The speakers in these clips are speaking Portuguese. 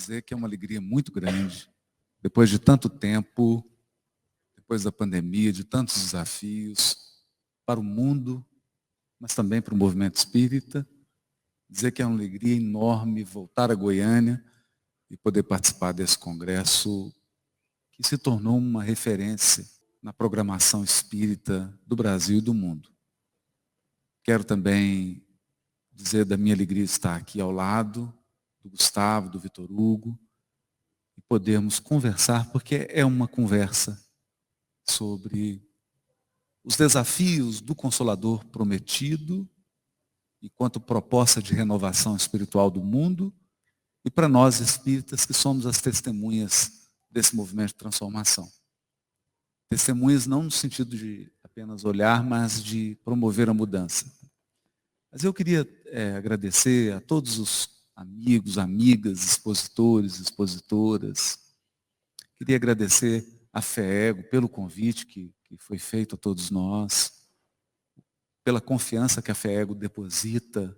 dizer que é uma alegria muito grande, depois de tanto tempo, depois da pandemia, de tantos desafios, para o mundo, mas também para o movimento espírita, dizer que é uma alegria enorme voltar a Goiânia e poder participar desse congresso que se tornou uma referência na programação espírita do Brasil e do mundo. Quero também dizer da minha alegria de estar aqui ao lado do Gustavo, do Vitor Hugo, e podermos conversar, porque é uma conversa sobre os desafios do Consolador prometido, enquanto proposta de renovação espiritual do mundo, e para nós espíritas que somos as testemunhas desse movimento de transformação. Testemunhas não no sentido de apenas olhar, mas de promover a mudança. Mas eu queria agradecer a todos os amigos, amigas, expositores, expositoras. Queria agradecer a FEEGO pelo convite que foi feito a todos nós, pela confiança que a FEEGO deposita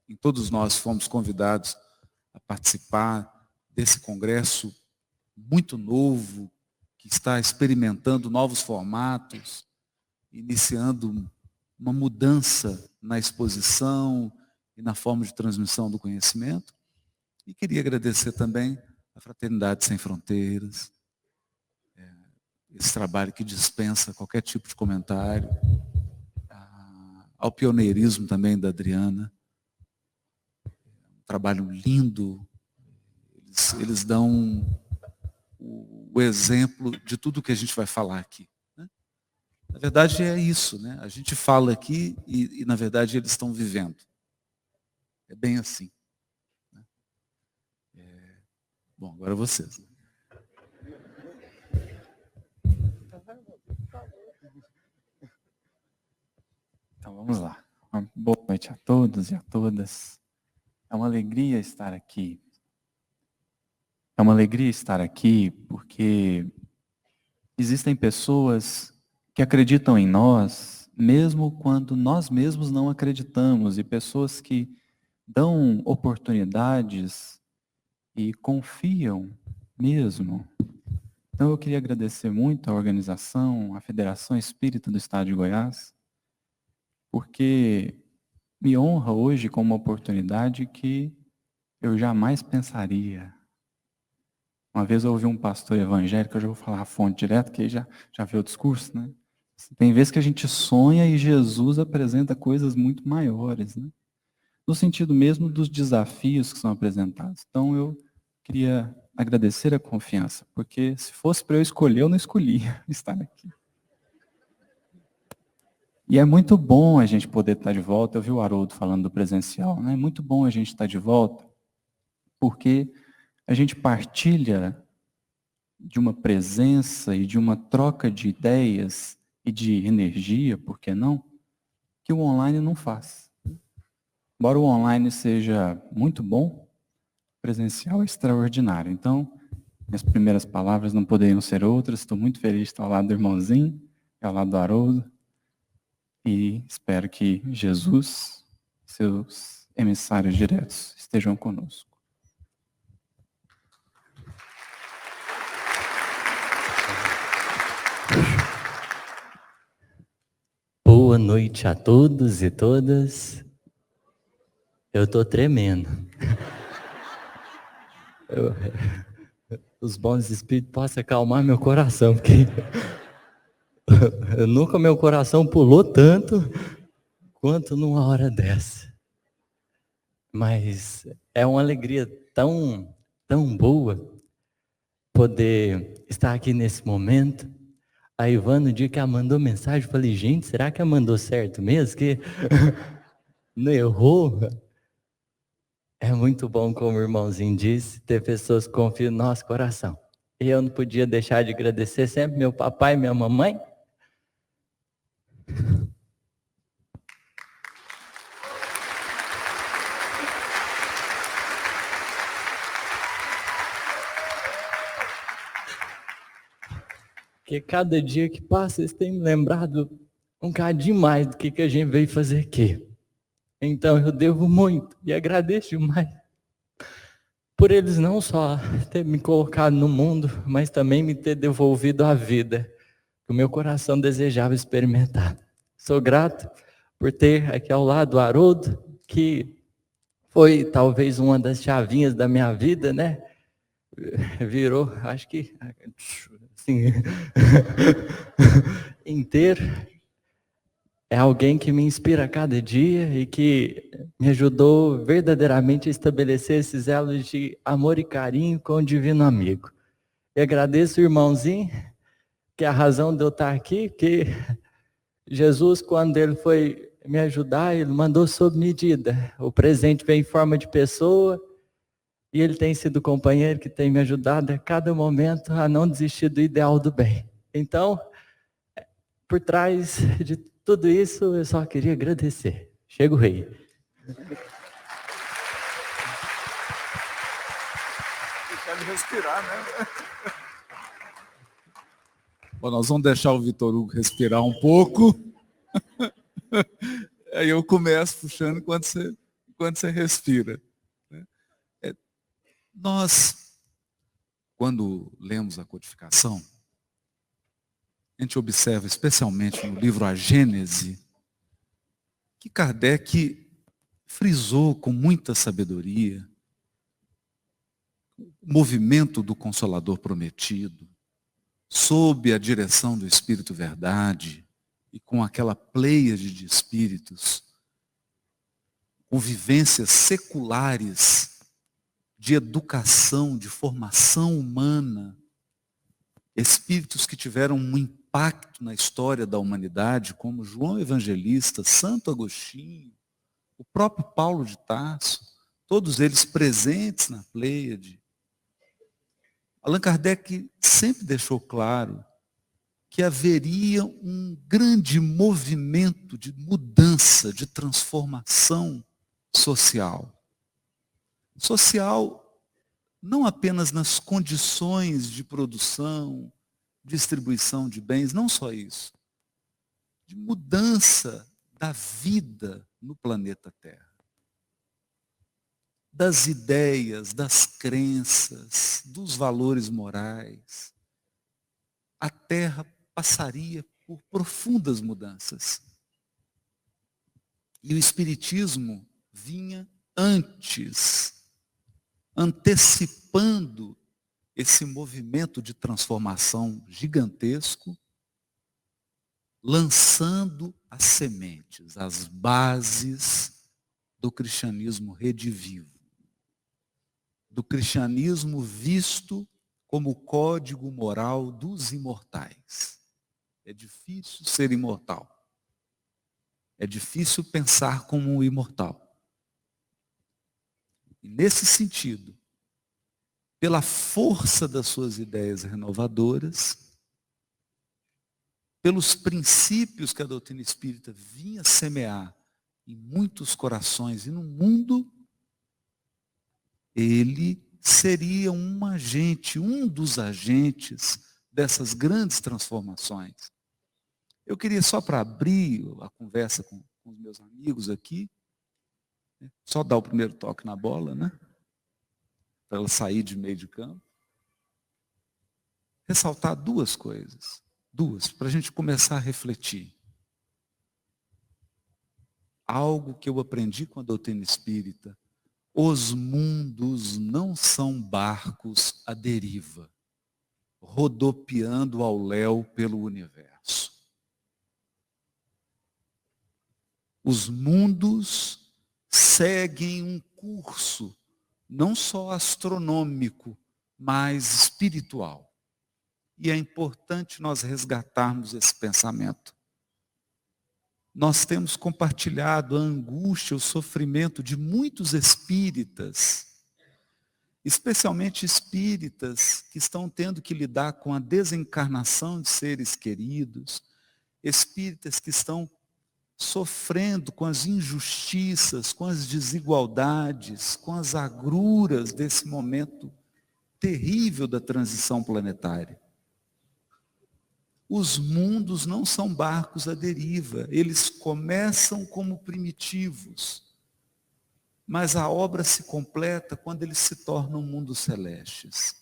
em todos nós. Fomos convidados a participar desse congresso muito novo, que está experimentando novos formatos, iniciando uma mudança na exposição e na forma de transmissão do conhecimento. E queria agradecer também a Fraternidade Sem Fronteiras, esse trabalho que dispensa qualquer tipo de comentário, ao pioneirismo também da Adriana, um trabalho lindo. Eles dão o exemplo de tudo que a gente vai falar aqui. Na verdade é isso, né? A gente fala aqui e na verdade eles estão vivendo. É bem assim. Bom, agora vocês. Então vamos lá. Uma boa noite a todos e a todas. É uma alegria estar aqui. É uma alegria estar aqui porque existem pessoas que acreditam em nós, mesmo quando nós mesmos não acreditamos, e pessoas que dão oportunidades e confiam mesmo. Então eu queria agradecer muito à organização, à Federação Espírita do Estado de Goiás, porque me honra hoje com uma oportunidade que eu jamais pensaria. Uma vez eu ouvi um pastor evangélico, eu já vou falar a fonte direto, que aí já viu o discurso, né? Tem vezes que a gente sonha e Jesus apresenta coisas muito maiores, né? No sentido mesmo dos desafios que são apresentados. Então eu queria agradecer a confiança, porque se fosse para eu escolher, eu não escolhia estar aqui. E é muito bom a gente poder estar de volta. Eu vi o Haroldo falando do presencial, né? É muito bom a gente estar de volta, porque a gente partilha de uma presença e de uma troca de ideias e de energia, por que não? Que o online não faz. Embora o online seja muito bom, o presencial é extraordinário. Então, minhas primeiras palavras não poderiam ser outras. Estou muito feliz de estar ao lado do irmãozinho, ao lado do Haroldo. E espero que Jesus, seus emissários diretos, estejam conosco. Boa noite a todos e todas. Eu estou tremendo. Os bons espíritos possam acalmar meu coração, porque nunca meu coração pulou tanto quanto numa hora dessa. Mas é uma alegria tão boa poder estar aqui nesse momento. A Ivana, no dia que ela mandou mensagem, eu falei, gente, será que ela mandou certo mesmo? Que não errou? É muito bom, como o irmãozinho disse, ter pessoas que confiam no nosso coração. E eu não podia deixar de agradecer sempre meu papai e minha mamãe. Porque cada dia que passa, eles têm me lembrado um cadinho mais do que a gente veio fazer aqui. Então eu devo muito e agradeço demais por eles não só ter me colocado no mundo, mas também me ter devolvido a vida que o meu coração desejava experimentar. Sou grato por ter aqui ao lado o Haroldo, que foi talvez uma das chavinhas da minha vida, né? Virou, acho que assim, inteiro. É alguém que me inspira a cada dia e que me ajudou verdadeiramente a estabelecer esses elos de amor e carinho com o divino amigo. E agradeço o irmãozinho, que é a razão de eu estar aqui, que Jesus, quando ele foi me ajudar, ele mandou sob medida. O presente veio em forma de pessoa e ele tem sido o companheiro que tem me ajudado a cada momento a não desistir do ideal do bem. Então, por trás de tudo isso, eu só queria agradecer. Chega o rei. Deixar ele respirar, né? Bom, nós vamos deixar o Vitor Hugo respirar um pouco. Aí eu começo puxando enquanto você respira. Nós, quando lemos a codificação, a gente observa, especialmente no livro A Gênese, que Kardec frisou com muita sabedoria o movimento do Consolador prometido, sob a direção do Espírito Verdade e com aquela pleiade de espíritos, com vivências seculares de educação, de formação humana, espíritos que tiveram um impacto na história da humanidade, como João Evangelista, Santo Agostinho, o próprio Paulo de Tarso, todos eles presentes na Pleiade. Allan Kardec sempre deixou claro que haveria um grande movimento de mudança, de transformação social. Social não apenas nas condições de produção, distribuição de bens, não só isso, de mudança da vida no planeta Terra. Das ideias, das crenças, dos valores morais. A Terra passaria por profundas mudanças. E o Espiritismo vinha antes, antecipando esse movimento de transformação gigantesco, lançando as sementes, as bases do cristianismo redivivo, do cristianismo visto como o código moral dos imortais. É difícil ser imortal. É difícil pensar como um imortal. E nesse sentido, pela força das suas ideias renovadoras, pelos princípios que a doutrina espírita vinha semear em muitos corações e no mundo, ele seria um agente, um dos agentes dessas grandes transformações. Eu queria, só para abrir a conversa com os meus amigos aqui, só dar o primeiro toque na bola, né? Para ela sair de meio de campo. Ressaltar duas coisas. Para a gente começar a refletir. Algo que eu aprendi com a doutrina espírita. Os mundos não são barcos à deriva, rodopiando ao léu pelo universo. Os mundos seguem um curso, não só astronômico, mas espiritual. E é importante nós resgatarmos esse pensamento. Nós temos compartilhado a angústia, o sofrimento de muitos espíritas, especialmente espíritas que estão tendo que lidar com a desencarnação de seres queridos, espíritas que estão sofrendo com as injustiças, com as desigualdades, com as agruras desse momento terrível da transição planetária. Os mundos não são barcos à deriva, eles começam como primitivos, Mas a obra se completa quando eles se tornam mundos celestes.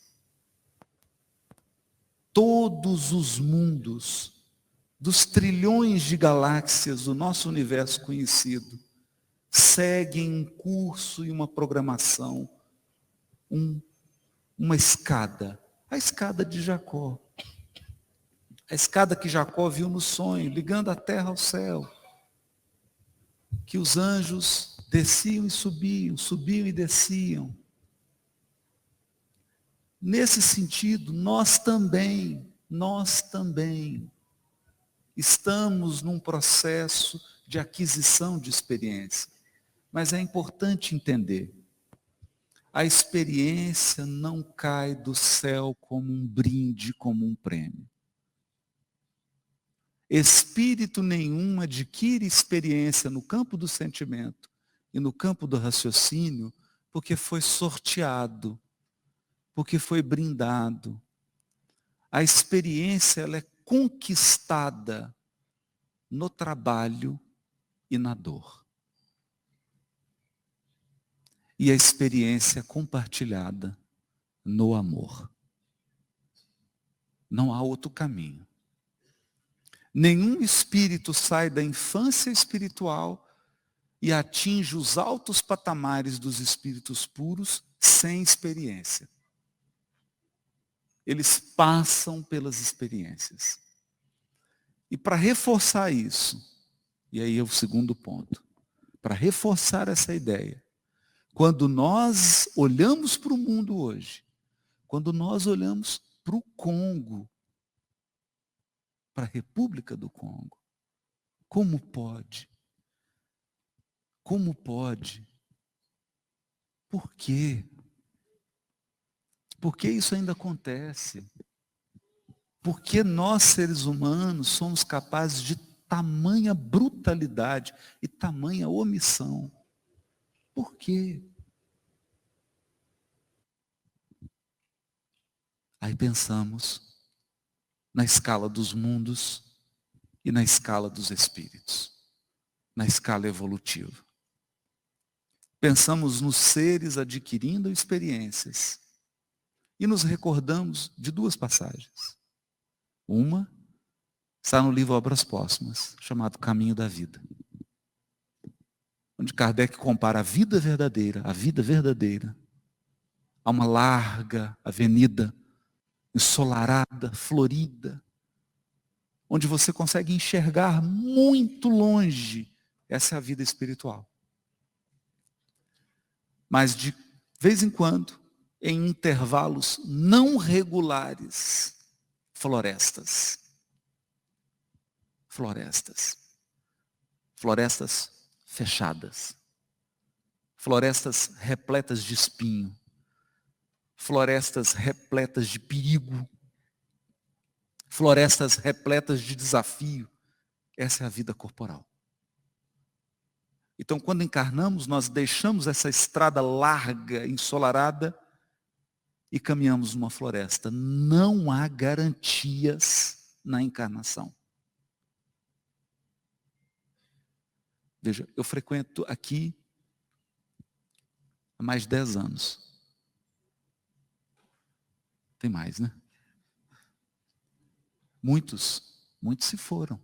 Todos os mundos, dos trilhões de galáxias do nosso universo conhecido, seguem um curso e uma programação, uma escada, a escada de Jacó. A escada que Jacó viu no sonho, ligando a terra ao céu. Que os anjos desciam e subiam, subiam e desciam. Nesse sentido, nós também estamos num processo de aquisição de experiência. Mas é importante entender, a experiência não cai do céu como um brinde, como um prêmio. Espírito nenhum adquire experiência no campo do sentimento e no campo do raciocínio porque foi sorteado, porque foi brindado. A experiência ela é conquistada no trabalho e na dor. E a experiência é compartilhada no amor. Não há outro caminho. Nenhum espírito sai da infância espiritual e atinge os altos patamares dos espíritos puros sem experiência. Eles passam pelas experiências. E para reforçar isso, e aí é o segundo ponto, para reforçar essa ideia, quando nós olhamos para o mundo hoje, quando nós olhamos para o Congo, para a República do Congo, como pode? Como pode? Por quê? Por que isso ainda acontece? Por que nós, seres humanos, somos capazes de tamanha brutalidade e tamanha omissão? Por quê? Aí pensamos na escala dos mundos e na escala dos espíritos, na escala evolutiva. Pensamos nos seres adquirindo experiências e nos recordamos de duas passagens. Uma está no livro Obras Póstumas, chamado Caminho da Vida, onde Kardec compara a vida verdadeira a uma larga avenida ensolarada, florida, onde você consegue enxergar muito longe. Essa é a vida espiritual. Mas de vez em quando, em intervalos não regulares, florestas. Florestas fechadas. Florestas repletas de espinho. Florestas repletas de perigo. Florestas repletas de desafio. Essa é a vida corporal. Então, quando encarnamos, nós deixamos essa estrada larga, ensolarada, e caminhamos numa floresta. Não há garantias na encarnação. Veja, eu frequento aqui há mais de 10 anos. Tem mais, né? Muitos se foram.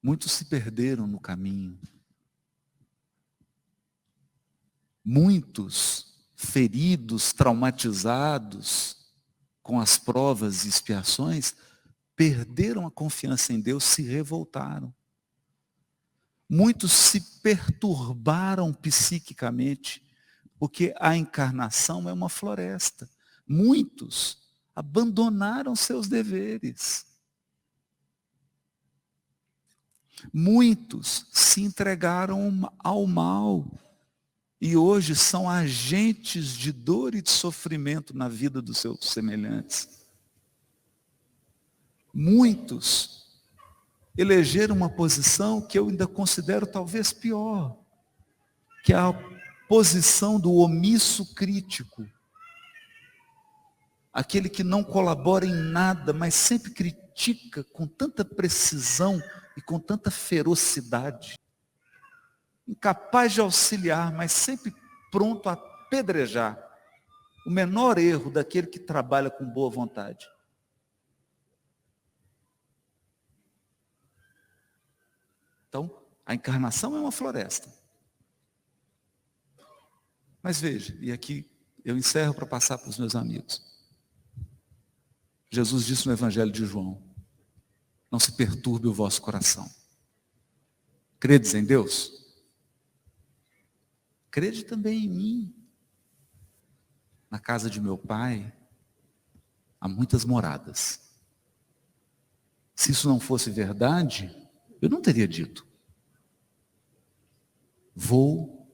Muitos se perderam no caminho. Muitos feridos, traumatizados com as provas e expiações, perderam a confiança em Deus, se revoltaram. Muitos se perturbaram psiquicamente, porque a encarnação é uma floresta. Muitos abandonaram seus deveres. Muitos se entregaram ao mal e hoje são agentes de dor e de sofrimento na vida dos seus semelhantes. Muitos elegeram uma posição que eu ainda considero talvez pior, que é a posição do omisso crítico. Aquele que não colabora em nada, mas sempre critica com tanta precisão e com tanta ferocidade. incapaz de auxiliar, mas sempre pronto a apedrejar o menor erro daquele que trabalha com boa vontade. Então, a encarnação é uma floresta. Mas veja, e aqui eu encerro para passar para os meus amigos. Jesus disse no Evangelho de João: não se perturbe o vosso coração. Credes em Deus? Crede também em mim. Na casa de meu Pai há muitas moradas. Se isso não fosse verdade, eu não teria dito. Vou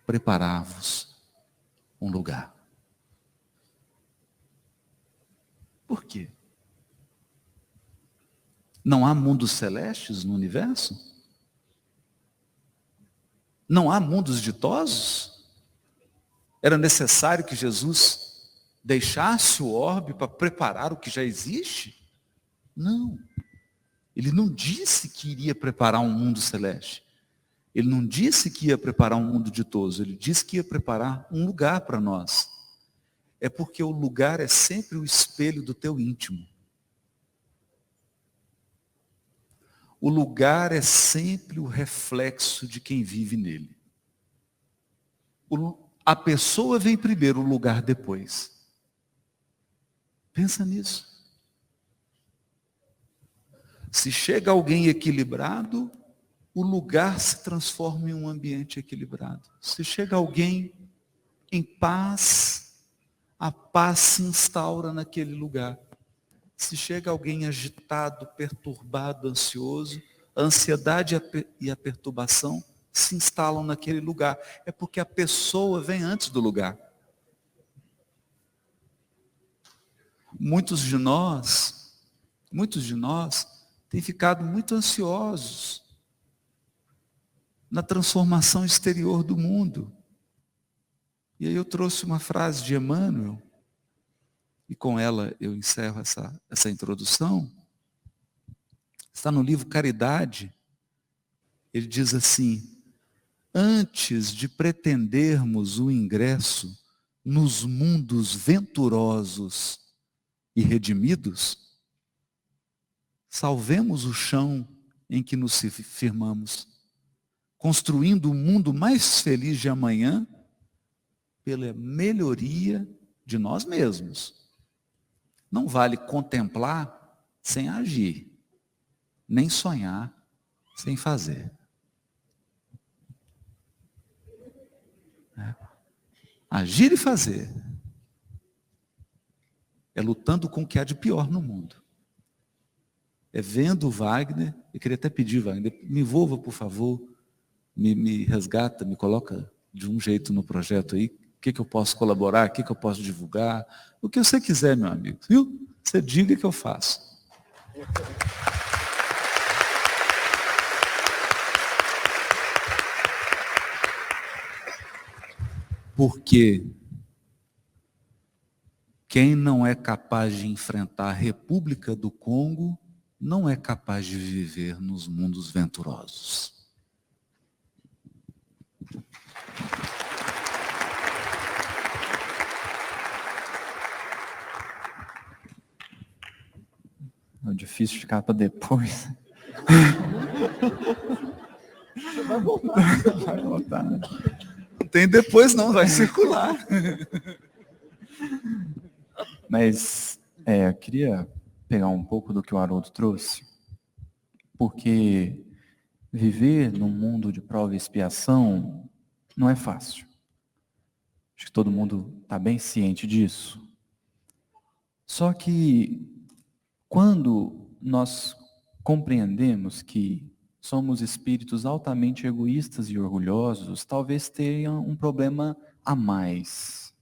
preparar-vos um lugar. Por quê? Não há mundos celestes no universo? Não há mundos ditosos? Era necessário que Jesus deixasse o orbe para preparar o que já existe? Não. Ele não disse que iria preparar um mundo celeste. Ele não disse que ia preparar um mundo ditoso. Ele disse que ia preparar um lugar para nós. É porque o lugar é sempre o espelho do teu íntimo. O lugar é sempre o reflexo de quem vive nele. A pessoa vem primeiro, o lugar depois. Pensa nisso. Se chega alguém equilibrado, o lugar se transforma em um ambiente equilibrado. Se chega alguém em paz, a paz se instaura naquele lugar. Se chega alguém agitado, perturbado, ansioso, a ansiedade e a perturbação se instalam naquele lugar. É porque a pessoa vem antes do lugar. Muitos de nós têm ficado muito ansiosos na transformação exterior do mundo. E aí eu trouxe uma frase de Emmanuel, e com ela eu encerro essa introdução. Está no livro Caridade. Ele diz assim: antes de pretendermos o ingresso nos mundos venturosos e redimidos, salvemos o chão em que nos firmamos, construindo o mundo mais feliz de amanhã pela melhoria de nós mesmos. Não vale contemplar sem agir, nem sonhar sem fazer. Agir e fazer é lutando com o que há de pior no mundo. É vendo o Wagner, eu queria até pedir, Wagner, me envolva, por favor, me resgata, me coloca de um jeito no projeto aí, o que eu posso colaborar, o que eu posso divulgar, o que você quiser, meu amigo, viu? Você diga que eu faço. Porque quem não é capaz de enfrentar a República do Congo não é capaz de viver nos mundos venturosos. É difícil ficar para depois. Vai voltar. Vai voltar. Não tem depois não, vai circular. Mas eu queria pegar um pouco do que o Haroldo trouxe, porque viver num mundo de prova e expiação não é fácil. Acho que todo mundo está bem ciente disso. Só que quando nós compreendemos que somos espíritos altamente egoístas e orgulhosos, talvez tenha um problema a mais.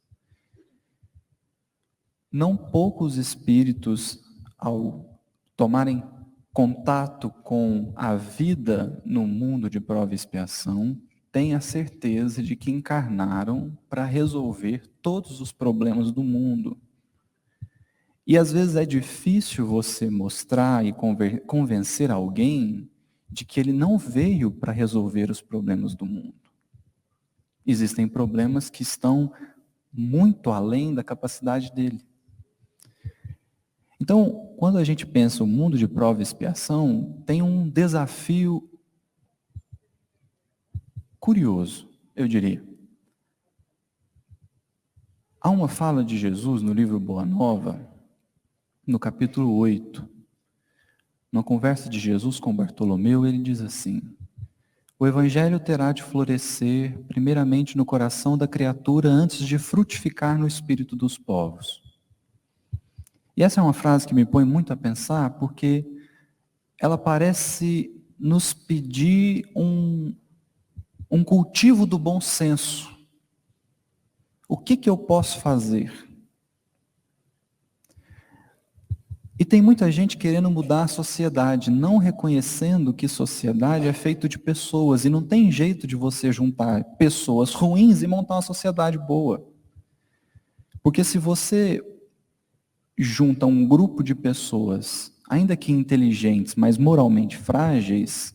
Não poucos espíritos, ao tomarem contato com a vida no mundo de prova e expiação, têm a certeza de que encarnaram para resolver todos os problemas do mundo. E às vezes é difícil você mostrar e convencer alguém de que ele não veio para resolver os problemas do mundo. Existem problemas que estão muito além da capacidade dele. Então, quando a gente pensa o mundo de prova e expiação, tem um desafio curioso, eu diria. Há uma fala de Jesus no livro Boa Nova, no capítulo 8. Numa conversa de Jesus com Bartolomeu, ele diz assim: o evangelho terá de florescer primeiramente no coração da criatura antes de frutificar no espírito dos povos. E essa é uma frase que me põe muito a pensar, porque ela parece nos pedir um cultivo do bom senso. O que eu posso fazer? E tem muita gente querendo mudar a sociedade, não reconhecendo que sociedade é feito de pessoas, e não tem jeito de você juntar pessoas ruins e montar uma sociedade boa. Porque se você junta um grupo de pessoas, ainda que inteligentes, mas moralmente frágeis,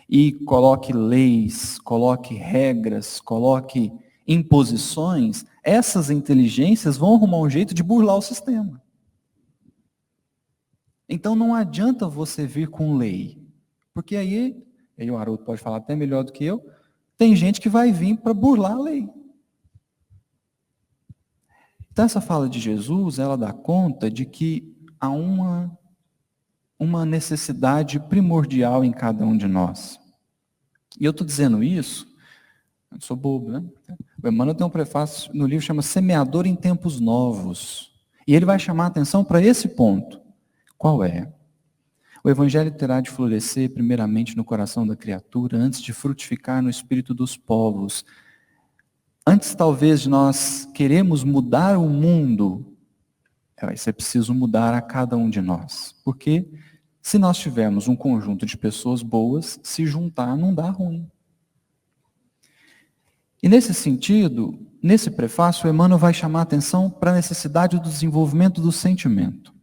e coloque leis, coloque regras, coloque imposições, essas inteligências vão arrumar um jeito de burlar o sistema. Então não adianta você vir com lei, porque aí o Haroldo pode falar até melhor do que eu, tem gente que vai vir para burlar a lei. Então essa fala de Jesus, ela dá conta de que há uma necessidade primordial em cada um de nós. E eu estou dizendo isso, eu sou bobo, né? O Emmanuel tem um prefácio no livro que chama Semeador em Tempos Novos. E ele vai chamar a atenção para esse ponto. Qual é? O evangelho terá de florescer primeiramente no coração da criatura, antes de frutificar no espírito dos povos. Antes, talvez, de nós queremos mudar o mundo, vai ser preciso mudar a cada um de nós. Porque se nós tivermos um conjunto de pessoas boas, se juntar não dá ruim. E nesse sentido, nesse prefácio, o Emmanuel vai chamar a atenção para a necessidade do desenvolvimento do sentimento.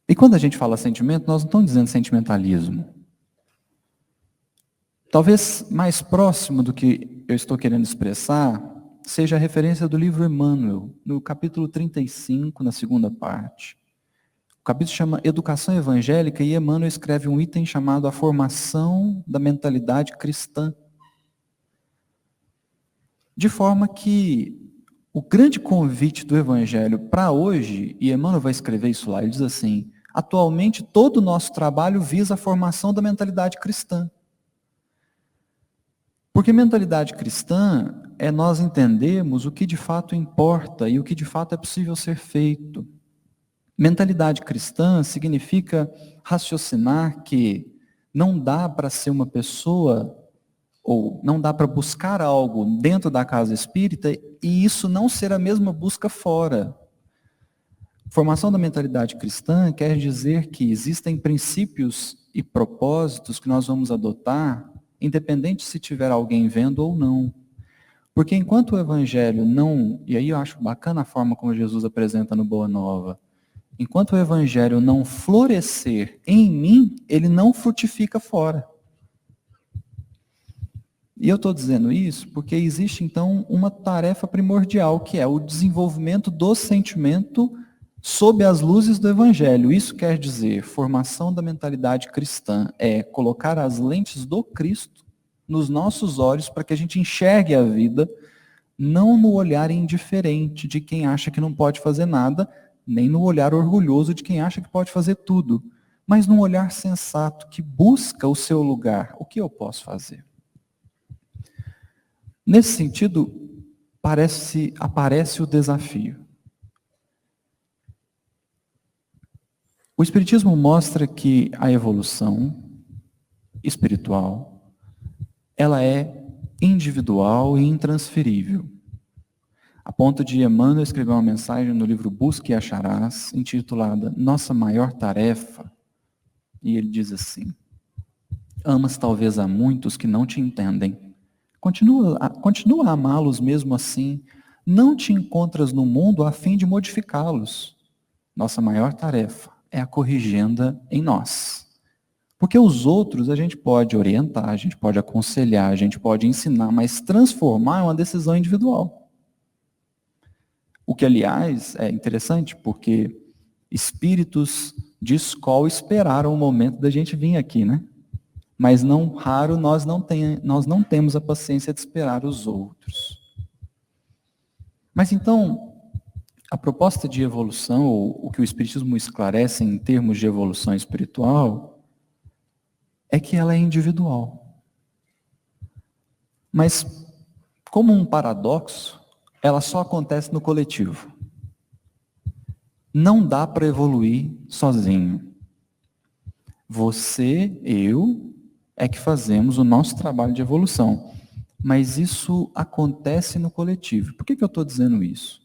E quando a gente fala sentimento, nós não estamos dizendo sentimentalismo. Talvez mais próximo do que eu estou querendo expressar, seja a referência do livro Emmanuel, no capítulo 35, na segunda parte. O capítulo chama Educação Evangélica e Emmanuel escreve um item chamado A Formação da Mentalidade Cristã. De forma que o grande convite do Evangelho para hoje, e Emmanuel vai escrever isso lá, ele diz assim: atualmente todo o nosso trabalho visa a formação da mentalidade cristã. Porque mentalidade cristã é nós entendermos o que de fato importa e o que de fato é possível ser feito. Mentalidade cristã significa raciocinar que não dá para ser uma pessoa, ou não dá para buscar algo dentro da casa espírita e isso não ser a mesma busca fora. Formação da mentalidade cristã quer dizer que existem princípios e propósitos que nós vamos adotar, independente se tiver alguém vendo ou não. Porque enquanto o Evangelho não, e aí eu acho bacana a forma como Jesus apresenta no Boa Nova, enquanto o Evangelho não florescer em mim, ele não frutifica fora. E eu estou dizendo isso porque existe então uma tarefa primordial, que é o desenvolvimento do sentimento sob as luzes do Evangelho. Isso quer dizer, formação da mentalidade cristã é colocar as lentes do Cristo nos nossos olhos para que a gente enxergue a vida, não no olhar indiferente de quem acha que não pode fazer nada, nem no olhar orgulhoso de quem acha que pode fazer tudo, mas num olhar sensato que busca o seu lugar. O que eu posso fazer? Nesse sentido, aparece o desafio. O Espiritismo mostra que a evolução espiritual, ela é individual e intransferível. A ponto de Emmanuel escrever uma mensagem no livro Busque e Acharás, intitulada Nossa Maior Tarefa, e ele diz assim: amas talvez a muitos que não te entendem. Continua a amá-los mesmo assim. Não te encontras no mundo a fim de modificá-los. Nossa maior tarefa é a corrigenda em nós. Porque os outros a gente pode orientar, a gente pode aconselhar, a gente pode ensinar, mas transformar é uma decisão individual. O que, aliás, é interessante, porque espíritos de escola esperaram o momento da gente vir aqui, né? Mas não raro nós não temos a paciência de esperar os outros. Mas então, a proposta de evolução, ou o que o Espiritismo esclarece em termos de evolução espiritual, é que ela é individual. Mas, como um paradoxo, ela só acontece no coletivo. Não dá para evoluir sozinho. Você, eu, é que fazemos o nosso trabalho de evolução. Mas isso acontece no coletivo. Por que eu estou dizendo isso?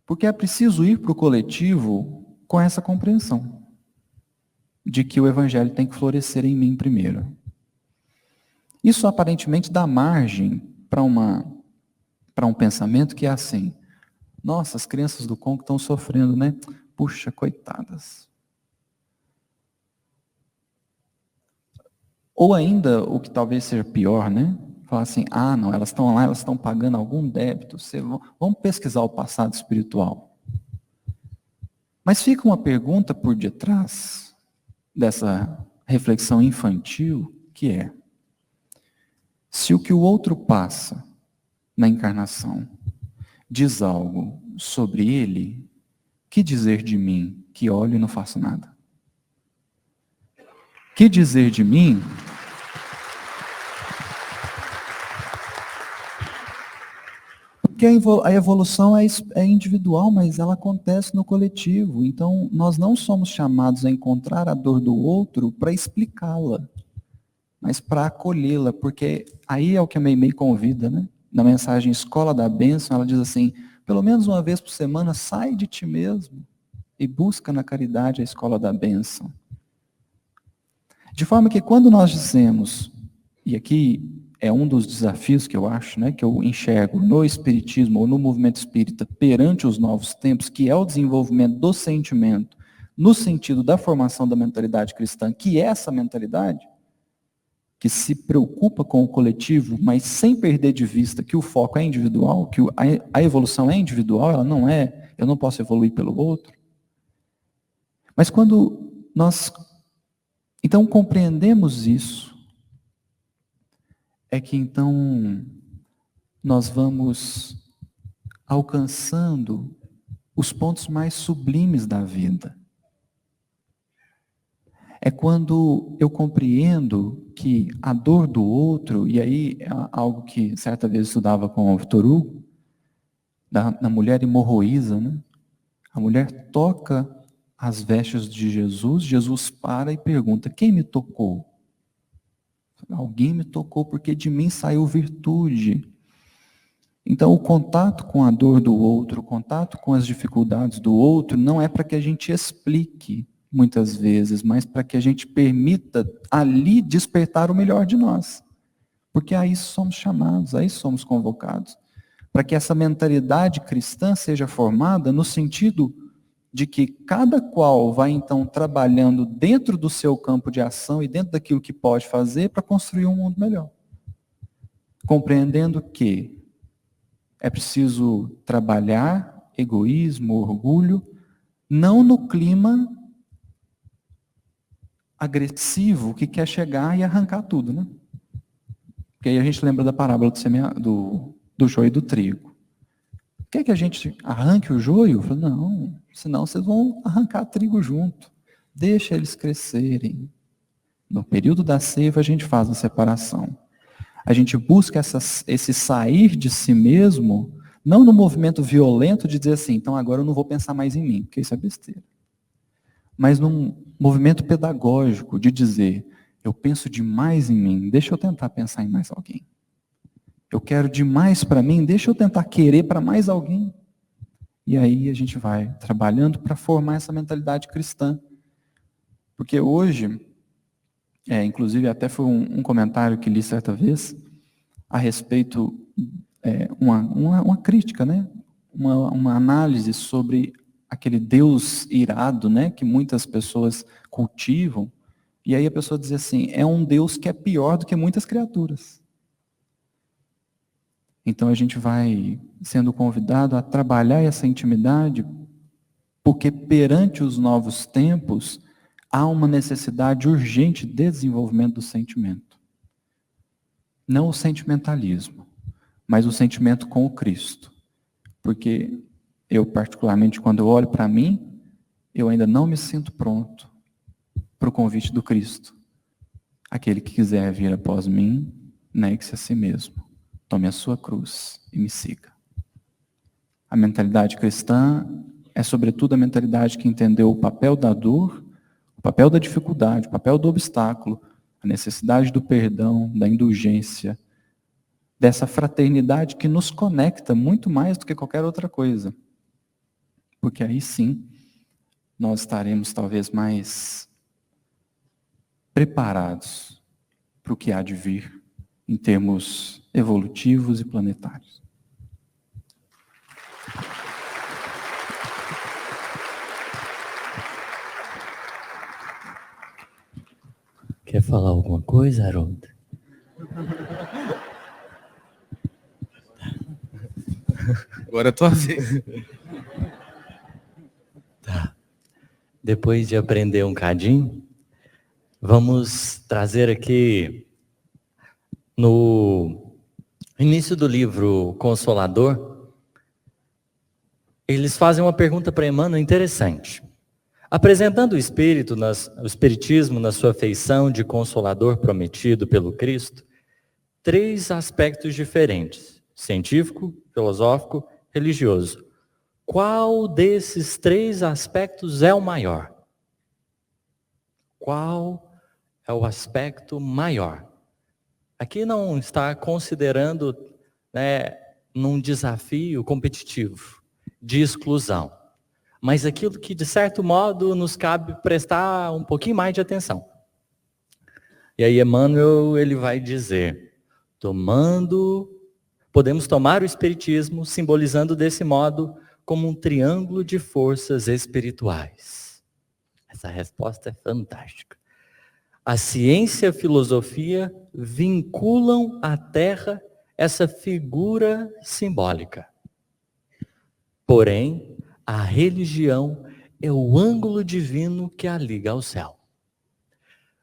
Porque é preciso ir para o coletivo com essa compreensão de que o Evangelho tem que florescer em mim primeiro. Isso aparentemente dá margem para um pensamento que é assim: nossa, as crianças do Congo estão sofrendo, né? Puxa, coitadas. Ou ainda, o que talvez seja pior, né? Falar assim, não, elas estão lá, elas estão pagando algum débito. Vamos pesquisar o passado espiritual. Mas fica uma pergunta por detrás dessa reflexão infantil, que é: se o que o outro passa na encarnação diz algo sobre ele, que dizer de mim, que olho e não faço nada? Que dizer de mim? Porque a evolução é individual, mas ela acontece no coletivo. Então, nós não somos chamados a encontrar a dor do outro para explicá-la, mas para acolhê-la, porque aí é o que a Meimei convida, né? Na mensagem Escola da Bênção, ela diz assim: pelo menos uma vez por semana, sai de ti mesmo e busca na caridade a Escola da Bênção. De forma que quando nós dizemos, e aqui é um dos desafios que eu acho, né, que eu enxergo no Espiritismo ou no movimento espírita perante os novos tempos, que é o desenvolvimento do sentimento, no sentido da formação da mentalidade cristã, que é essa mentalidade, que se preocupa com o coletivo, mas sem perder de vista que o foco é individual, que a evolução é individual, ela não é, eu não posso evoluir pelo outro. Mas quando nós então compreendemos isso, é que então nós vamos alcançando os pontos mais sublimes da vida. É quando eu compreendo que a dor do outro, e aí é algo que certa vez eu estudava com o Vitor Hugo, da mulher hemorroísa, né? A mulher toca as vestes de Jesus, Jesus para e pergunta: quem me tocou? Alguém me tocou porque de mim saiu virtude. Então, o contato com a dor do outro, o contato com as dificuldades do outro, não é para que a gente explique, muitas vezes, mas para que a gente permita ali despertar o melhor de nós. Porque a isso somos chamados, a isso somos convocados. Para que essa mentalidade cristã seja formada no sentido de que cada qual vai então trabalhando dentro do seu campo de ação e dentro daquilo que pode fazer para construir um mundo melhor. Compreendendo que é preciso trabalhar egoísmo, orgulho, não no clima agressivo que quer chegar e arrancar tudo, né? Porque aí a gente lembra da parábola do joio e do trigo. Quer que a gente arranque o joio? Eu falo, não, senão vocês vão arrancar trigo junto. Deixa eles crescerem. No período da seiva a gente faz a separação. A gente busca esse sair de si mesmo, não no movimento violento de dizer assim, então agora eu não vou pensar mais em mim, porque isso é besteira. Mas num movimento pedagógico de dizer, eu penso demais em mim, deixa eu tentar pensar em mais alguém. Eu quero demais para mim, deixa eu tentar querer para mais alguém. E aí a gente vai trabalhando para formar essa mentalidade cristã. Porque hoje, inclusive até foi um comentário que li certa vez, a respeito, uma crítica, né? Uma análise sobre aquele Deus irado, né, que muitas pessoas cultivam, e aí a pessoa diz assim, é um Deus que é pior do que muitas criaturas. Então a gente vai sendo convidado a trabalhar essa intimidade, porque perante os novos tempos, há uma necessidade urgente de desenvolvimento do sentimento. Não o sentimentalismo, mas o sentimento com o Cristo. Porque eu, particularmente, quando eu olho para mim, eu ainda não me sinto pronto para o convite do Cristo. Aquele que quiser vir após mim, negue-se a si mesmo. Tome a sua cruz e me siga. A mentalidade cristã é, sobretudo, a mentalidade que entendeu o papel da dor, o papel da dificuldade, o papel do obstáculo, a necessidade do perdão, da indulgência, dessa fraternidade que nos conecta muito mais do que qualquer outra coisa. Porque aí sim, nós estaremos talvez mais preparados para o que há de vir em termos evolutivos e planetários. Quer falar alguma coisa, Haroldo? Agora é a tua vez. Tá. Depois de aprender um cadinho, vamos trazer aqui no início do livro Consolador, eles fazem uma pergunta para Emmanuel interessante. Apresentando o Espiritismo na sua feição de Consolador prometido pelo Cristo, 3 aspectos diferentes, científico, filosófico, religioso. Qual desses 3 aspectos é o maior? Qual é o aspecto maior? Aqui não está considerando, num desafio competitivo, de exclusão, mas aquilo que, de certo modo, nos cabe prestar um pouquinho mais de atenção. E aí Emmanuel, ele vai dizer, podemos tomar o Espiritismo, simbolizando desse modo, como um triângulo de forças espirituais. Essa resposta é fantástica. A ciência e a filosofia vinculam à Terra essa figura simbólica. Porém, a religião é o ângulo divino que a liga ao céu.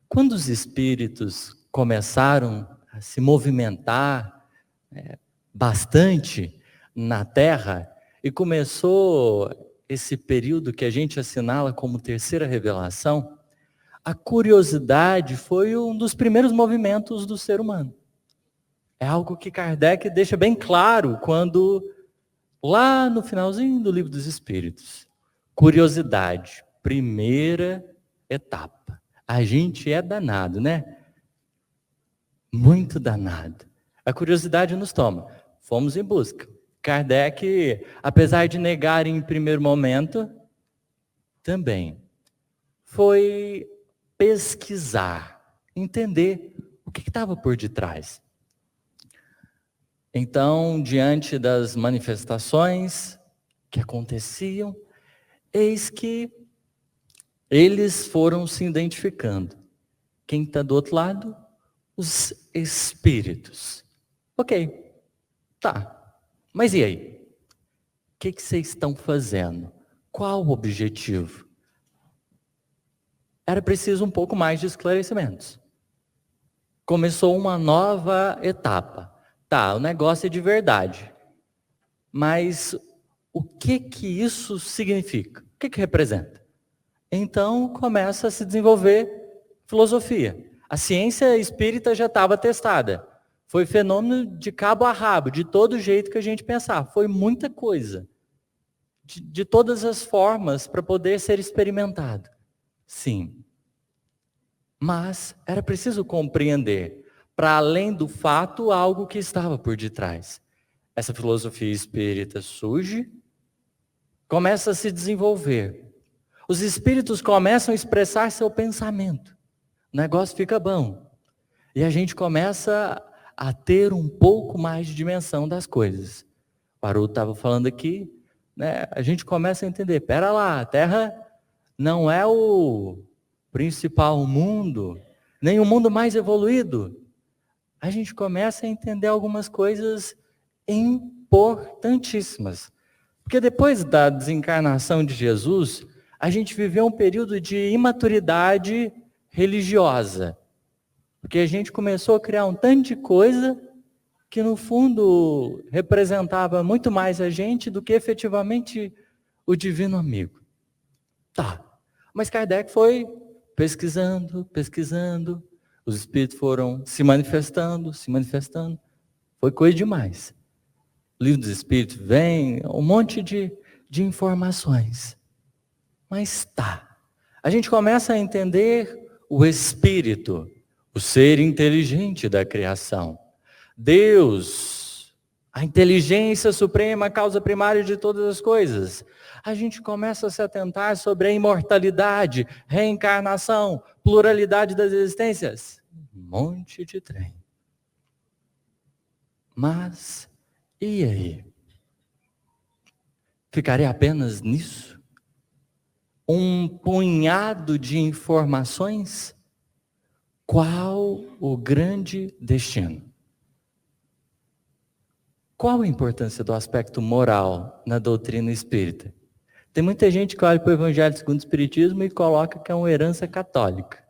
Quando os espíritos começaram a se movimentar bastante na Terra, e começou esse período que a gente assinala como terceira revelação, a curiosidade foi um dos primeiros movimentos do ser humano. É algo que Kardec deixa bem claro quando, lá no finalzinho do Livro dos Espíritos, curiosidade, primeira etapa. A gente é danado, né? Muito danado. A curiosidade nos toma. Fomos em busca. Kardec, apesar de negar em primeiro momento, também foi pesquisar, entender o que estava por detrás. Então, diante das manifestações que aconteciam, eis que eles foram se identificando. Quem está do outro lado? Os espíritos. Ok, tá. Mas e aí? O que vocês estão fazendo? Qual o objetivo? Era preciso um pouco mais de esclarecimentos. Começou uma nova etapa. Tá, o negócio é de verdade. Mas o que isso significa? O que representa? Então começa a se desenvolver filosofia. A ciência espírita já estava testada. Foi fenômeno de cabo a rabo, de todo jeito que a gente pensar. Foi muita coisa. De todas as formas para poder ser experimentado. Sim. Mas era preciso compreender, para além do fato, algo que estava por detrás. Essa filosofia espírita surge, começa a se desenvolver. Os espíritos começam a expressar seu pensamento. O negócio fica bom. E a gente começa a ter um pouco mais de dimensão das coisas. O Haroldo estava falando aqui, né, a gente começa a entender, pera lá, a Terra não é o principal mundo, nem o mundo mais evoluído. A gente começa a entender algumas coisas importantíssimas. Porque depois da desencarnação de Jesus, a gente viveu um período de imaturidade religiosa. Porque a gente começou a criar um tanto de coisa que no fundo representava muito mais a gente do que efetivamente o divino amigo. Tá, mas Kardec foi pesquisando, os espíritos foram se manifestando, foi coisa demais. O livro dos espíritos vem, um monte de informações. Mas tá, a gente começa a entender o espírito, o ser inteligente da criação. Deus, a inteligência suprema, a causa primária de todas as coisas. A gente começa a se atentar sobre a imortalidade, reencarnação, pluralidade das existências. Um monte de trem. Mas, e aí? Ficarei apenas nisso? Um punhado de informações? Qual o grande destino? Qual a importância do aspecto moral na doutrina espírita? Tem muita gente que olha para o Evangelho segundo o Espiritismo e coloca que é uma herança católica.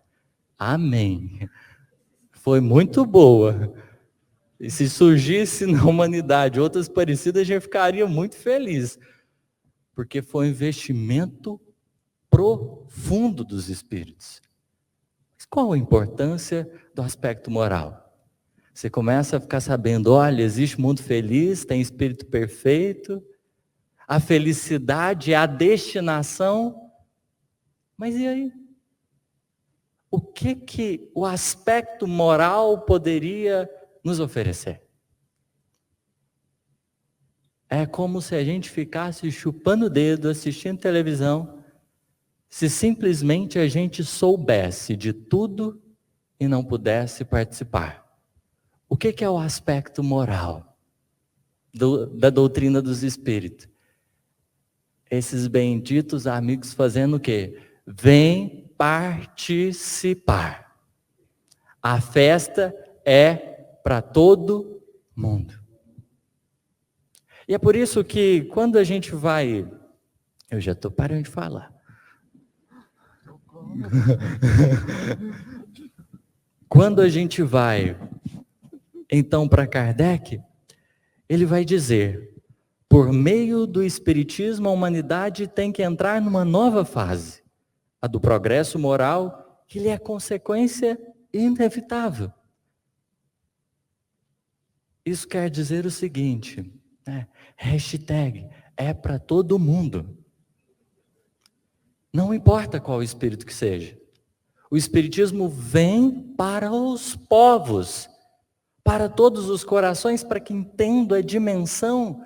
Amém. Foi muito boa. E se surgisse na humanidade outras parecidas, a gente ficaria muito feliz. Porque foi um investimento profundo dos espíritos. Mas qual a importância do aspecto moral? Você começa a ficar sabendo, olha, existe mundo feliz, tem espírito perfeito, a felicidade é a destinação, mas e aí? O que o aspecto moral poderia nos oferecer? É como se a gente ficasse chupando o dedo, assistindo televisão, se simplesmente a gente soubesse de tudo e não pudesse participar. O que é o aspecto moral da doutrina dos espíritos? Esses benditos amigos fazendo o quê? Vem participar. A festa é para todo mundo. E é por isso que quando a gente vai... Eu já estou parando de falar. Quando a gente vai, então, para Kardec, ele vai dizer, por meio do Espiritismo, a humanidade tem que entrar numa nova fase, a do progresso moral, que lhe é consequência inevitável. Isso quer dizer o seguinte, né? Hashtag é para todo mundo. Não importa qual espírito que seja. O Espiritismo vem para os povos, para todos os corações, para que entendam a dimensão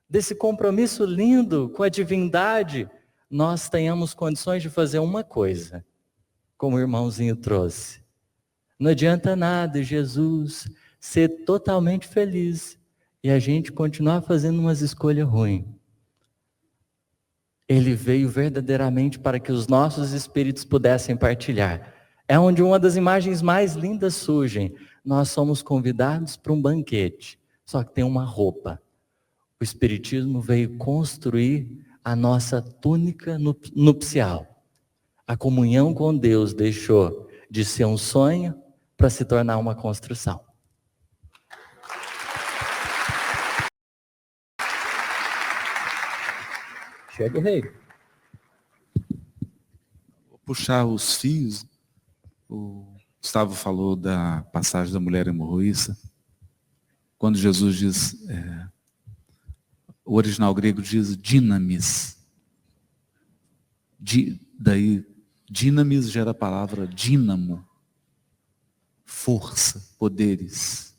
desse compromisso lindo com a divindade. Nós tenhamos condições de fazer uma coisa, como o irmãozinho trouxe. Não adianta nada Jesus ser totalmente feliz e a gente continuar fazendo umas escolhas ruins. Ele veio verdadeiramente para que os nossos espíritos pudessem partilhar. É onde uma das imagens mais lindas surgem. Nós somos convidados para um banquete, só que tem uma roupa. O Espiritismo veio construir a nossa túnica nupcial. A comunhão com Deus deixou de ser um sonho para se tornar uma construção. Chega o rei. Vou puxar os fios. O Gustavo falou da passagem da mulher hemorroíça. Quando Jesus diz, o original grego diz dinamis. Daí, dinamis gera a palavra dínamo. Força, poderes.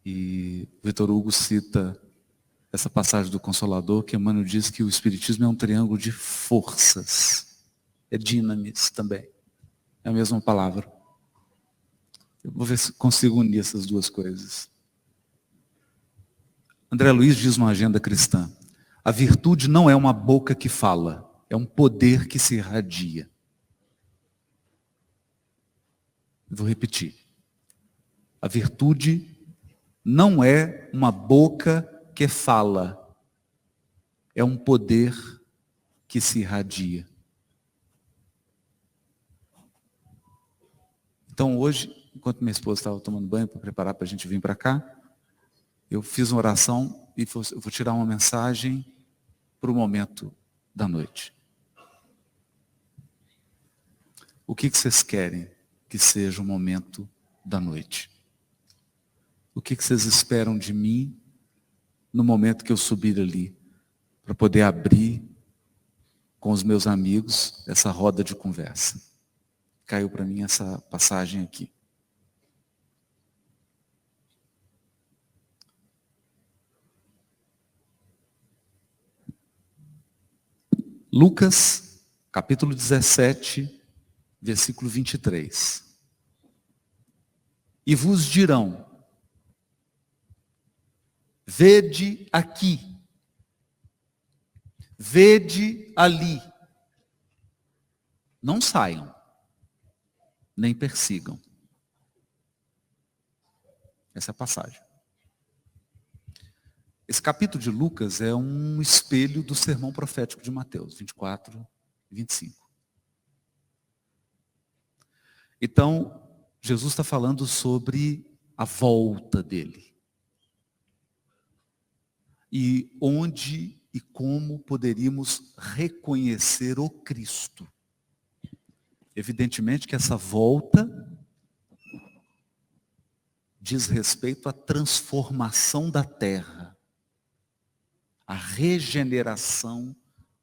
E Vitor Hugo cita essa passagem do Consolador, que Emmanuel diz que o Espiritismo é um triângulo de forças. É dinamis também. É a mesma palavra. Eu vou ver se consigo unir essas duas coisas. André Luiz diz numa agenda cristã: a virtude não é uma boca que fala, é um poder que se irradia. Vou repetir. A virtude não é uma boca que fala, é um poder que se irradia. Então hoje, enquanto minha esposa estava tomando banho para preparar para a gente vir para cá, eu fiz uma oração e eu vou tirar uma mensagem para o momento da noite. O que vocês querem que seja o momento da noite? O que vocês esperam de mim no momento que eu subir ali, para poder abrir com os meus amigos essa roda de conversa? Caiu para mim essa passagem aqui. Lucas, capítulo 17, versículo 23. E vos dirão: vede aqui, vede ali. Não saiam, nem persigam. Essa é a passagem. Esse capítulo de Lucas é um espelho do sermão profético de Mateus, 24 e 25. Então, Jesus está falando sobre a volta dele. E onde e como poderíamos reconhecer o Cristo. Evidentemente que essa volta diz respeito à transformação da terra, a regeneração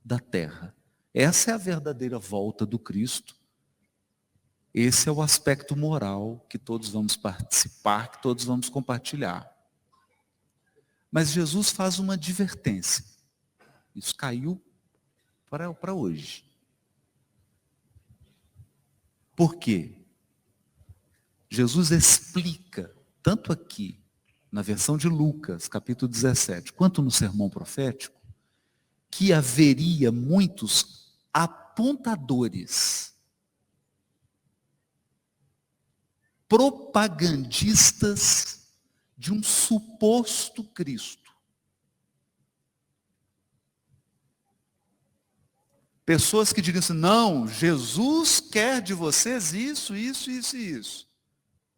da terra. Essa é a verdadeira volta do Cristo. Esse é o aspecto moral que todos vamos participar, que todos vamos compartilhar. Mas Jesus faz uma advertência. Isso caiu para hoje. Por quê? Jesus explica, tanto aqui, na versão de Lucas, capítulo 17, quanto no sermão profético, que haveria muitos apontadores, propagandistas de um suposto Cristo. Pessoas que diriam assim: não, Jesus quer de vocês isso, isso, isso e isso.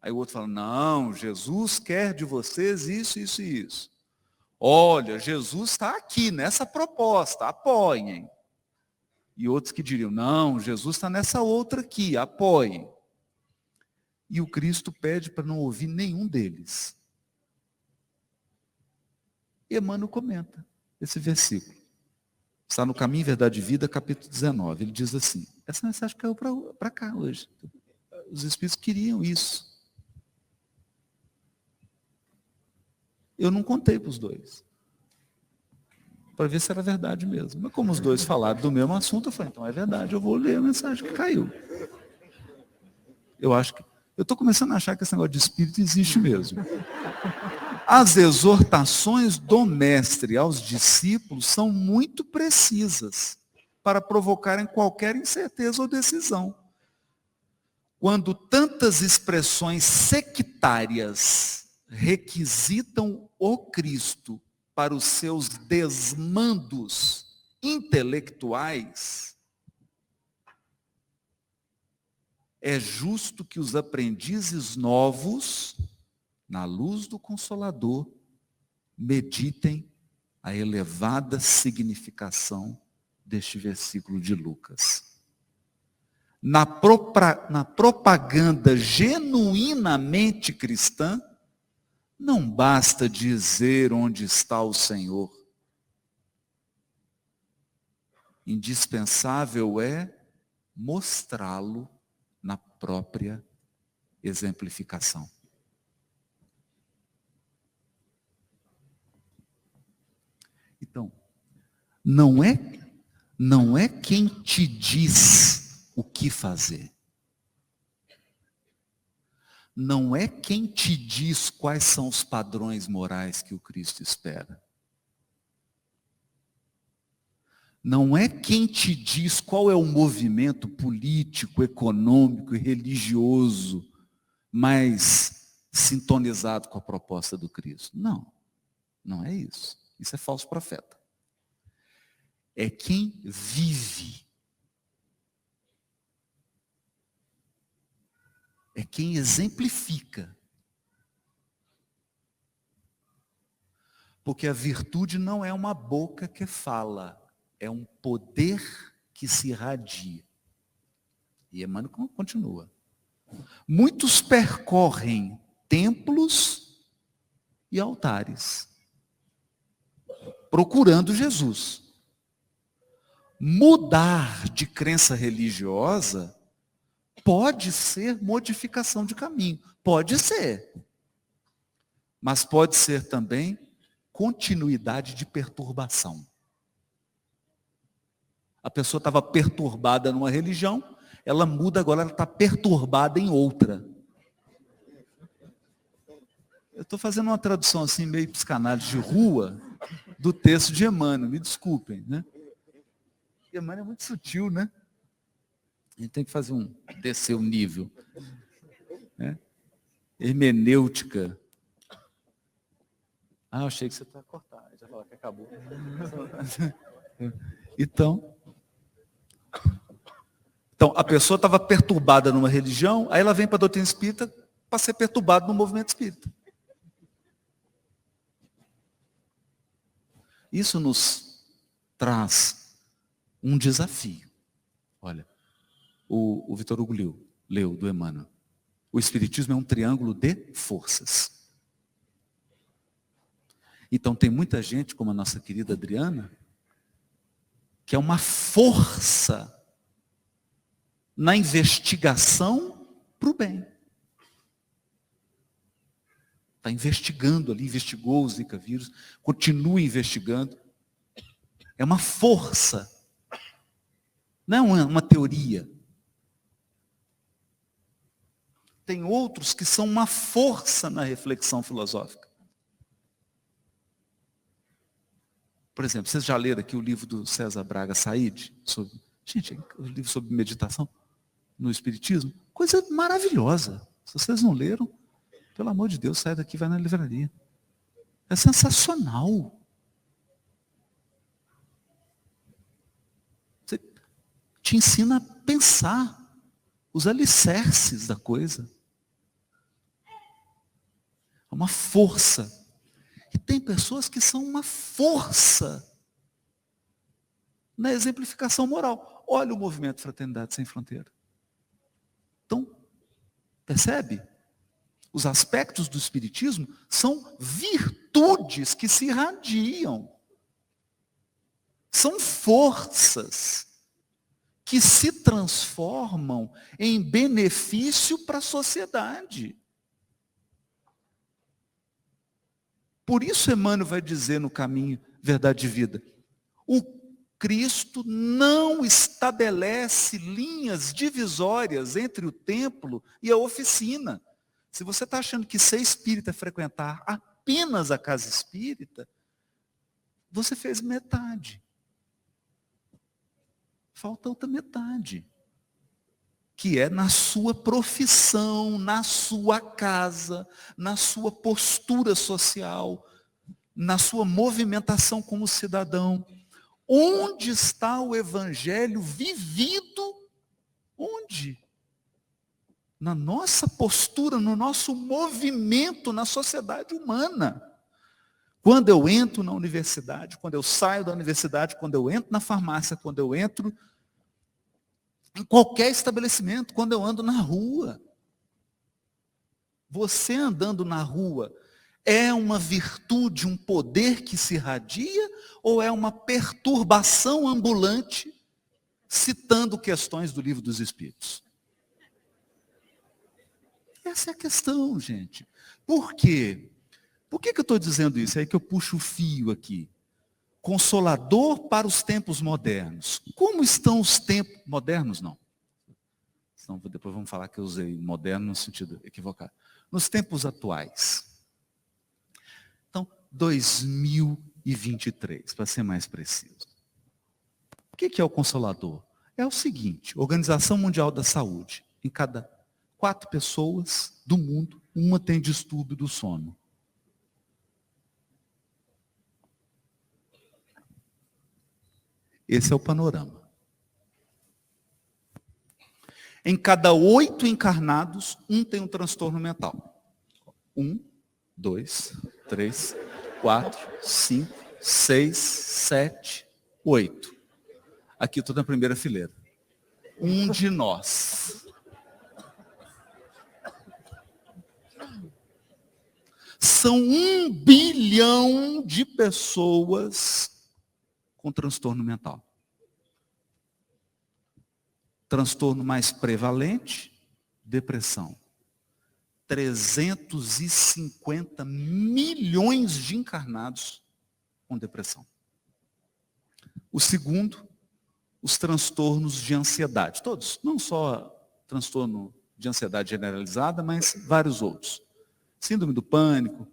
Aí o outro fala: não, Jesus quer de vocês isso, isso e isso. Olha, Jesus está aqui nessa proposta, apoiem. E outros que diriam: não, Jesus está nessa outra aqui, apoiem. E o Cristo pede para não ouvir nenhum deles. E Emmanuel comenta esse versículo. Está no Caminho, Verdade e Vida, capítulo 19. Ele diz assim: essa mensagem caiu para cá hoje. Os Espíritos queriam isso. Eu não contei para os dois, para ver se era verdade mesmo. Mas como os dois falaram do mesmo assunto, eu falei: então é verdade, eu vou ler a mensagem que caiu. Eu estou começando a achar que esse negócio de espírito existe mesmo. As exortações do mestre aos discípulos são muito precisas para provocarem qualquer incerteza ou decisão. Quando tantas expressões sectárias requisitam o Cristo para os seus desmandos intelectuais, é justo que os aprendizes novos, na luz do Consolador, meditem a elevada significação deste versículo de Lucas. Na propaganda genuinamente cristã, não basta dizer onde está o Senhor. Indispensável é mostrá-lo na própria exemplificação. Então, não é quem te diz o que fazer. não é quem te diz quais são os padrões morais que o Cristo espera. Não é quem te diz qual é o movimento político, econômico e religioso mais sintonizado com a proposta do Cristo. Não, não é isso. Isso é falso profeta. É quem vive. É quem exemplifica. Porque a virtude não é uma boca que fala, é um poder que se irradia. E Emmanuel continua. Muitos percorrem templos e altares, procurando Jesus. Mudar de crença religiosa pode ser modificação de caminho, pode ser. Mas pode ser também continuidade de perturbação. A pessoa estava perturbada numa religião, ela muda, agora ela está perturbada em outra. Eu estou fazendo uma tradução assim, meio psicanálise de rua, do texto de Emmanuel, me desculpem, né? Emmanuel é muito sutil, né? A gente tem que fazer descer o nível. Né? Hermenêutica. Ah, eu achei que você ia cortar, já falou que acabou. Então, a pessoa estava perturbada numa religião, aí ela vem para a doutrina espírita para ser perturbada no movimento espírita. Isso nos traz um desafio. Olha, o Vitor Hugo leu do Emmanuel. O Espiritismo é um triângulo de forças. Então tem muita gente, como a nossa querida Adriana, que é uma força na investigação para o bem. Está investigando ali, investigou o Zika vírus, continua investigando. É uma força, não é uma teoria. Tem outros que são uma força na reflexão filosófica. Por exemplo, vocês já leram aqui o livro do César Braga Said? Gente, o livro sobre meditação no Espiritismo? Coisa maravilhosa. Se vocês não leram, pelo amor de Deus, sai daqui e vai na livraria. É sensacional. Você te ensina a pensar os alicerces da coisa. É uma força. E tem pessoas que são uma força na exemplificação moral. Olha o movimento Fraternidade Sem Fronteira. Então, percebe? Os aspectos do Espiritismo são virtudes que se irradiam. São forças que se transformam em benefício para a sociedade. Por isso Emmanuel vai dizer no Caminho, Verdade e Vida, o Cristo não estabelece linhas divisórias entre o templo e a oficina. Se você está achando que ser espírita é frequentar apenas a casa espírita, você fez metade. Falta outra metade. Que é na sua profissão, na sua casa, na sua postura social, na sua movimentação como cidadão. Onde está o evangelho vivido? Onde? Na nossa postura, no nosso movimento na sociedade humana. Quando eu entro na universidade, quando eu saio da universidade, quando eu entro na farmácia, quando eu entro em qualquer estabelecimento, quando eu ando na rua. Você andando na rua é uma virtude, um poder que se irradia, ou é uma perturbação ambulante, citando questões do Livro dos Espíritos? Essa é a questão, gente. Por quê? Por que eu estou dizendo isso? É aí que eu puxo o fio aqui. Consolador para os tempos modernos. Como estão os tempos modernos? Não. Senão depois vamos falar que eu usei moderno no sentido equivocado. Nos tempos atuais. Então, 2023, para ser mais preciso. O que é o Consolador? É o seguinte, Organização Mundial da Saúde. Em cada 4 pessoas do mundo, uma tem distúrbio do sono. Esse é o panorama. Em cada 8 encarnados, um tem um transtorno mental. 1, 2, 3, 4, 5, 6, 7, 8. Aqui estou na primeira fileira. Um de nós. São 1 bilhão de pessoas com transtorno mental. Transtorno mais prevalente, depressão. 350 milhões de encarnados com depressão. O segundo, os transtornos de ansiedade. Todos, não só transtorno de ansiedade generalizada, mas vários outros. Síndrome do pânico.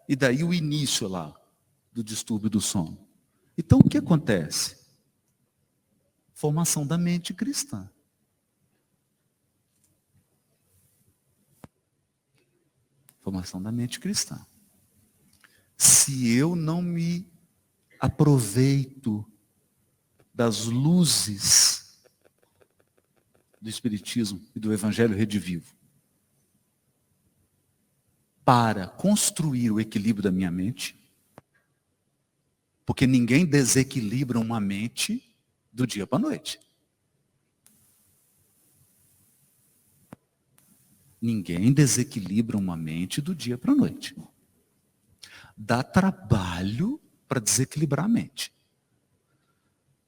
E daí o início lá do distúrbio do sono. Então o que acontece? Formação da mente cristã. Formação da mente cristã. Se eu não me aproveito das luzes do Espiritismo e do Evangelho Redivivo para construir o equilíbrio da minha mente, porque ninguém desequilibra uma mente do dia para a noite. Ninguém desequilibra uma mente do dia para a noite. Dá trabalho para desequilibrar a mente.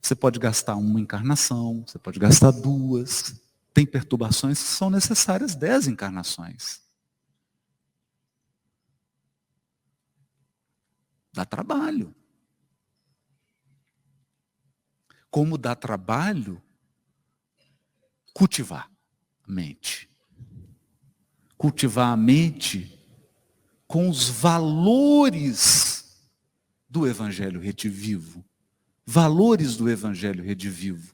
Você pode gastar uma encarnação, você pode gastar 2. Tem perturbações que são necessárias 10 encarnações. Dá trabalho. Como dá trabalho cultivar a mente. Cultivar a mente com os valores do Evangelho Redivivo. Valores do Evangelho Redivivo.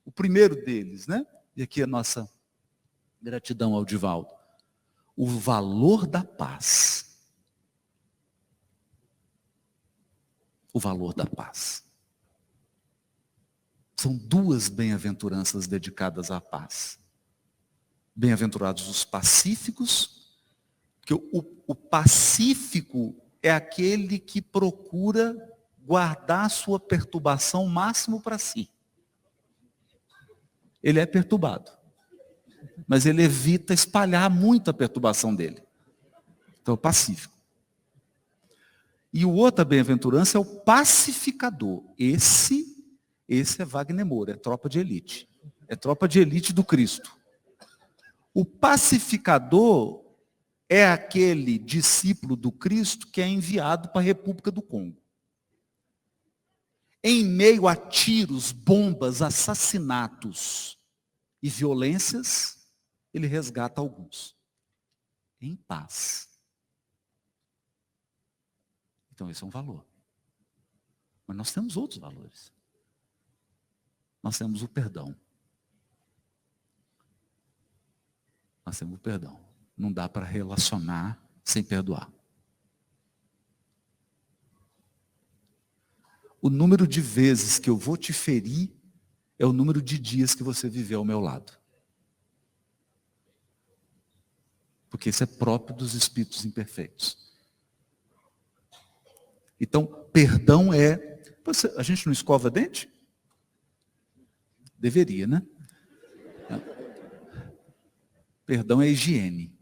O primeiro deles, né? E aqui a nossa gratidão ao Divaldo. O valor da paz. O valor da paz. São 2 bem-aventuranças dedicadas à paz. Bem-aventurados os pacíficos, porque o pacífico é aquele que procura guardar sua perturbação o máximo para si. Ele é perturbado, mas ele evita espalhar muito a perturbação dele. Então, é o pacífico. E o outra bem-aventurança é o pacificador. Esse é Wagner Moura, é tropa de elite. É tropa de elite do Cristo. O pacificador é aquele discípulo do Cristo que é enviado para a República do Congo. Em meio a tiros, bombas, assassinatos e violências, ele resgata alguns. Em paz. Então esse é um valor. Mas nós temos outros valores. Nós temos o perdão. Nós temos o perdão. Não dá para relacionar sem perdoar. O número de vezes que eu vou te ferir é o número de dias que você viveu ao meu lado. Porque isso é próprio dos espíritos imperfeitos. Então, perdão é... A gente não escova dente? Deveria, né? Perdão é higiene.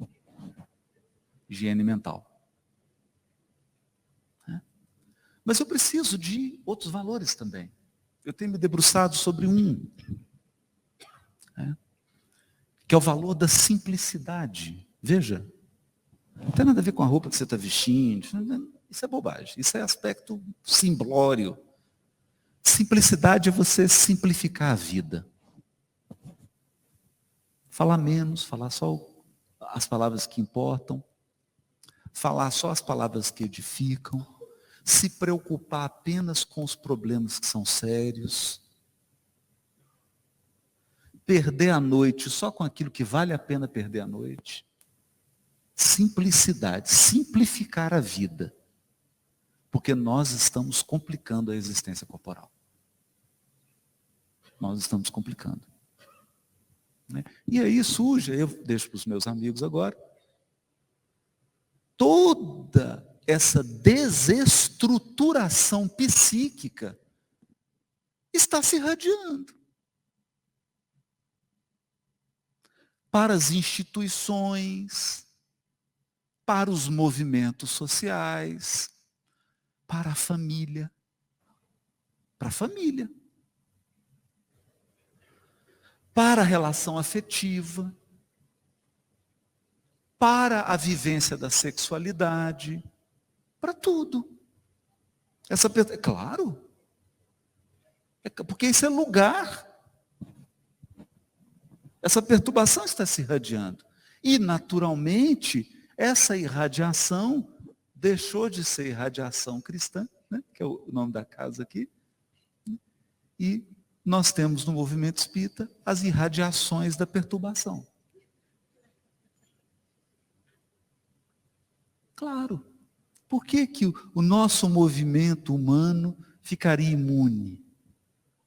Higiene mental. Mas eu preciso de outros valores também. Eu tenho me debruçado sobre um. Que é o valor da simplicidade. Veja, não tem nada a ver com a roupa que você está vestindo. Isso é bobagem. Isso é aspecto simplório. Simplicidade é você simplificar a vida. Falar menos, falar só as palavras que importam, falar só as palavras que edificam, se preocupar apenas com os problemas que são sérios, perder a noite só com aquilo que vale a pena perder a noite. Simplicidade, simplificar a vida, porque nós estamos complicando a existência corporal. Nós estamos complicando. Né? E aí surge, eu deixo para os meus amigos agora, toda essa desestruturação psíquica está se irradiando para as instituições, para os movimentos sociais, para a família. Para a família. Para a relação afetiva, para a vivência da sexualidade, para tudo. Claro, porque esse é lugar. Essa perturbação está se irradiando. E, naturalmente, essa irradiação deixou de ser irradiação cristã, né, que é o nome da casa aqui, e nós temos no movimento espírita as irradiações da perturbação. Claro. Por que o nosso movimento humano ficaria imune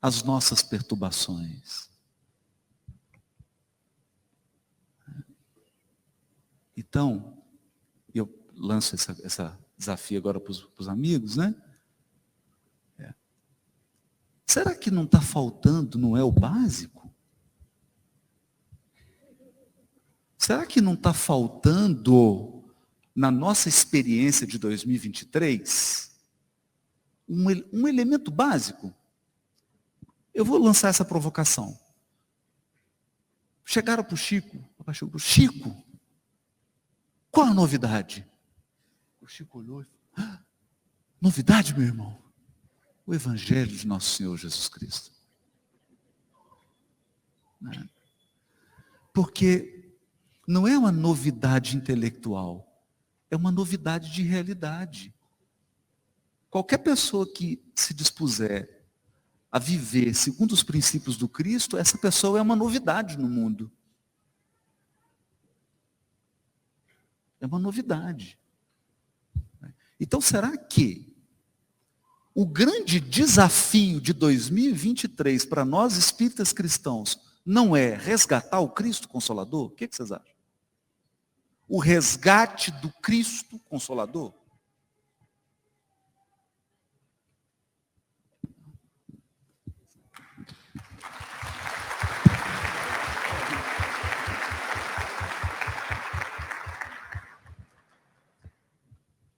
às nossas perturbações? Então, eu lanço esse desafio agora para os amigos, né? Será que não está faltando, não é o básico? Será que não está faltando, na nossa experiência de 2023, um elemento básico? Eu vou lançar essa provocação. Chegaram para o Chico, o papai chegou para o Chico, qual a novidade? O Chico olhou e falou, novidade, meu irmão? O Evangelho de Nosso Senhor Jesus Cristo. Porque não é uma novidade intelectual, é uma novidade de realidade. Qualquer pessoa que se dispuser a viver segundo os princípios do Cristo, essa pessoa é uma novidade no mundo. É uma novidade. Então, será que o grande desafio de 2023 para nós espíritas cristãos não é resgatar o Cristo Consolador? O que vocês acham? O resgate do Cristo Consolador?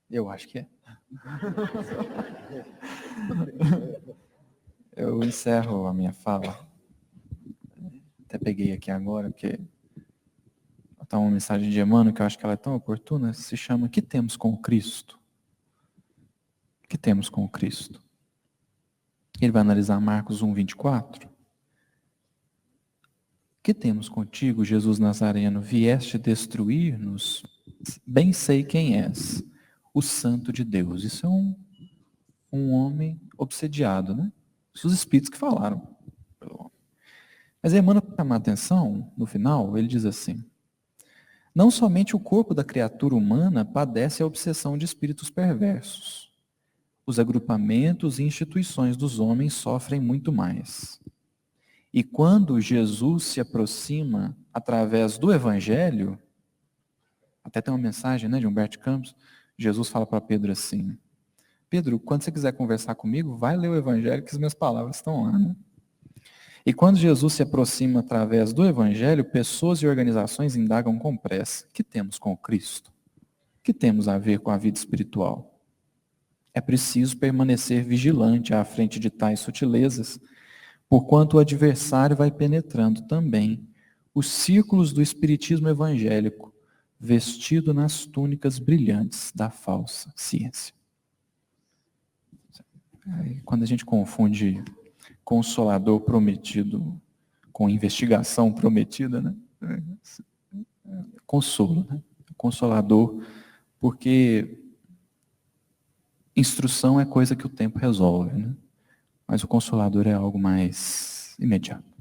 Eu acho que é. Eu encerro a minha fala. Até peguei aqui agora, porque está uma mensagem de Emmanuel que eu acho que ela é tão oportuna, se chama Que temos com o Cristo? Que temos com o Cristo? Ele vai analisar Marcos 1:24. Que temos contigo, Jesus Nazareno? Vieste destruir-nos? Bem sei quem és, o Santo de Deus. Isso é um homem obsediado, né? Os espíritos que falaram. Mas Emmanuel, para chamar a atenção, no final, ele diz assim: não somente o corpo da criatura humana padece a obsessão de espíritos perversos. Os agrupamentos e instituições dos homens sofrem muito mais. E quando Jesus se aproxima através do Evangelho, até tem uma mensagem, né, de Humberto Campos, Jesus fala para Pedro assim: Pedro, quando você quiser conversar comigo, vai ler o Evangelho que as minhas palavras estão lá, né? E quando Jesus se aproxima através do Evangelho, pessoas e organizações indagam com pressa: que temos com Cristo? Que temos a ver com a vida espiritual? É preciso permanecer vigilante à frente de tais sutilezas, porquanto o adversário vai penetrando também os círculos do espiritismo evangélico, vestido nas túnicas brilhantes da falsa ciência. Quando a gente confunde consolador prometido com investigação prometida, né? Consolo, né? Consolador, porque instrução é coisa que o tempo resolve, né? Mas o consolador é algo mais imediato.